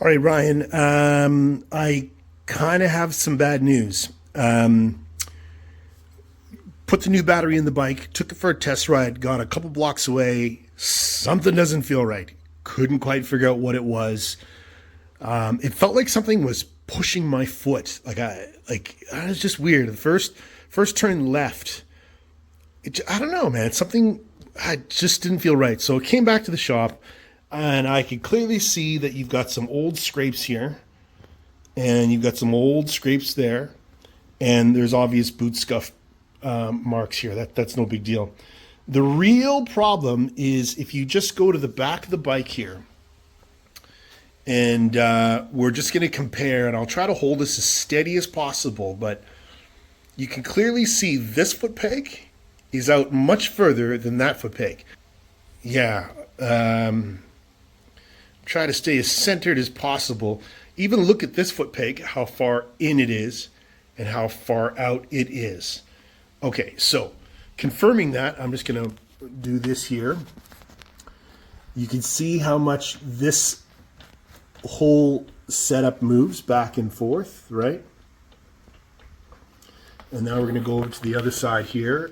All right, Ryan. I kind of have some bad news. Put the new battery in the bike, took it for a test ride, got a couple blocks away. Something doesn't feel right. Couldn't quite figure out what it was. It felt like something was pushing my foot. It was just weird. The first turn left. I don't know, man. Something I just didn't feel right. So I came back to the shop, and I could clearly see that you've got some old scrapes here, and you've got some old scrapes there, and there's obvious boot scuff marks here. That's no big deal. The real problem is if you just go to the back of the bike here, and we're just going to compare, and I'll try to hold this as steady as possible, but you can clearly see this foot peg is out much further than that foot peg. Yeah, try to stay as centered as possible. Even look at this foot peg, how far in it is and how far out it is. Okay, so confirming that, I'm just going to do this here. You can see how much this whole setup moves back and forth, right? And now we're going to go over to the other side here,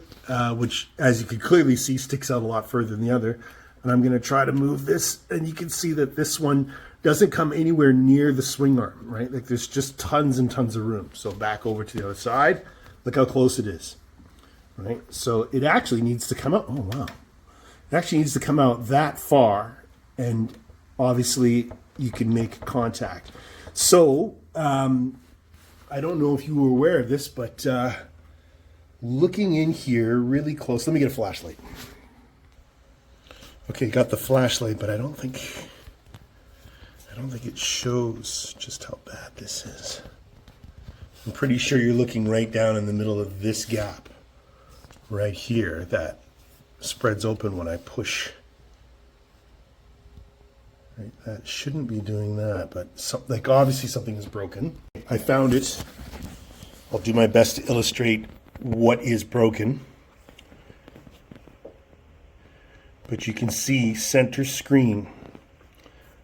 which, as you can clearly see, sticks out a lot further than the other. And I'm going to try to move this, and you can see that this one doesn't come anywhere near the swing arm, right? Like there's just tons and tons of room. So back over to the other side. Look how close it is, right? So it actually needs to come out. Oh, wow. It actually needs to come out that far, and obviously you can make contact. So I don't know if you were aware of this, but looking in here really close, let me get a flashlight. Okay, got the flashlight, but I don't think it shows just how bad this is. I'm pretty sure you're looking right down in the middle of this gap right here that spreads open when I push. Right, that shouldn't be doing that, but obviously something is broken. I found it. I'll do my best to illustrate what is broken. But you can see center screen.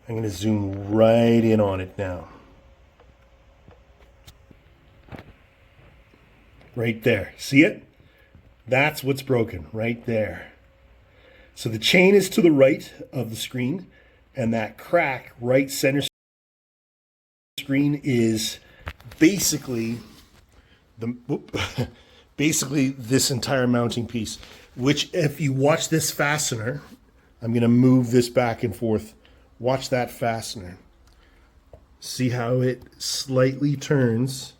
I'm going to zoom right in on it now. Right there. See it? That's what's broken right there. So the chain is to the right of the screen, and that crack right center screen is basically basically this entire mounting piece, which if you watch this fastener, I'm going to move this back and forth. Watch that fastener. See how it slightly turns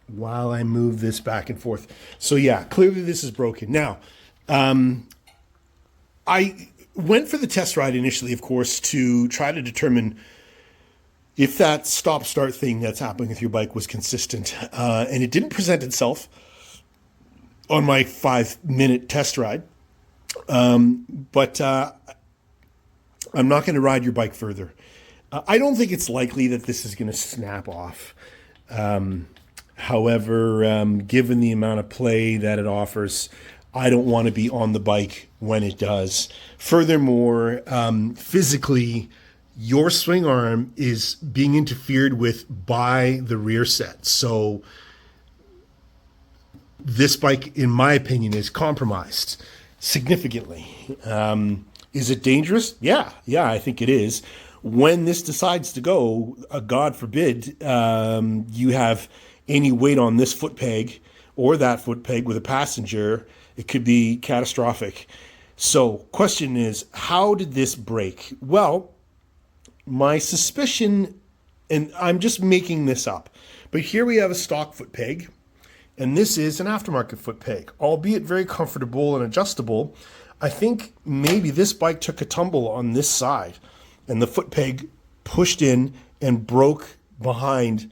while I move this back and forth. So yeah, clearly this is broken. Now, I went for the test ride initially, of course, to try to determine if that stop-start thing that's happening with your bike was consistent. And it didn't present itself on my 5-minute test ride. But I'm not going to ride your bike further. I don't think it's likely that this is going to snap off. However, given the amount of play that it offers, I don't want to be on the bike when it does. Furthermore, physically, your swing arm is being interfered with by the rear set. So this bike, in my opinion, is compromised significantly. Is it dangerous? Yeah, I think it is. When this decides to go, God forbid, you have any weight on this foot peg or that foot peg with a passenger, it could be catastrophic. So, question is, how did this break? Well, my suspicion, and I'm just making this up, but here we have a stock foot peg, and this is an aftermarket foot peg, albeit very comfortable and adjustable. I think maybe this bike took a tumble on this side, and the foot peg pushed in and broke behind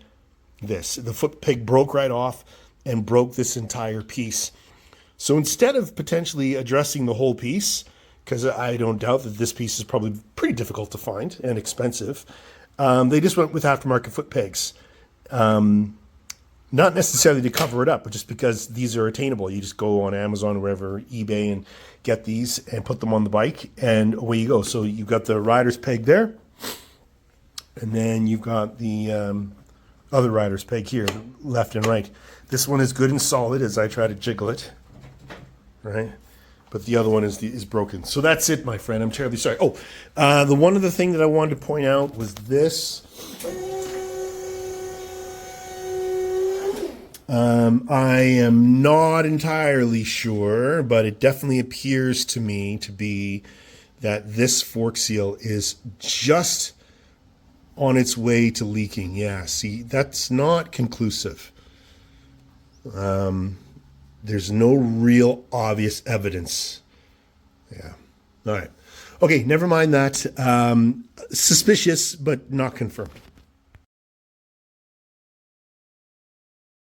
this. The foot peg broke right off and broke this entire piece. So instead of potentially addressing the whole piece, because I don't doubt that this piece is probably pretty difficult to find and expensive, they just went with aftermarket foot pegs. Not necessarily to cover it up, but just because these are attainable. You just go on Amazon or wherever, eBay, and get these and put them on the bike, and away you go. So you've got the rider's peg there, and then you've got the other rider's peg here, left and right. This one is good and solid as I try to jiggle it, right? But the other one is broken. So that's it, my friend. I'm terribly sorry. Oh, the one other thing that I wanted to point out was this. I am not entirely sure, but it definitely appears to me to be that this fork seal is just on its way to leaking. Yeah, see, that's not conclusive. There's no real obvious evidence. Yeah. All right. Okay, never mind that. Suspicious, but not confirmed.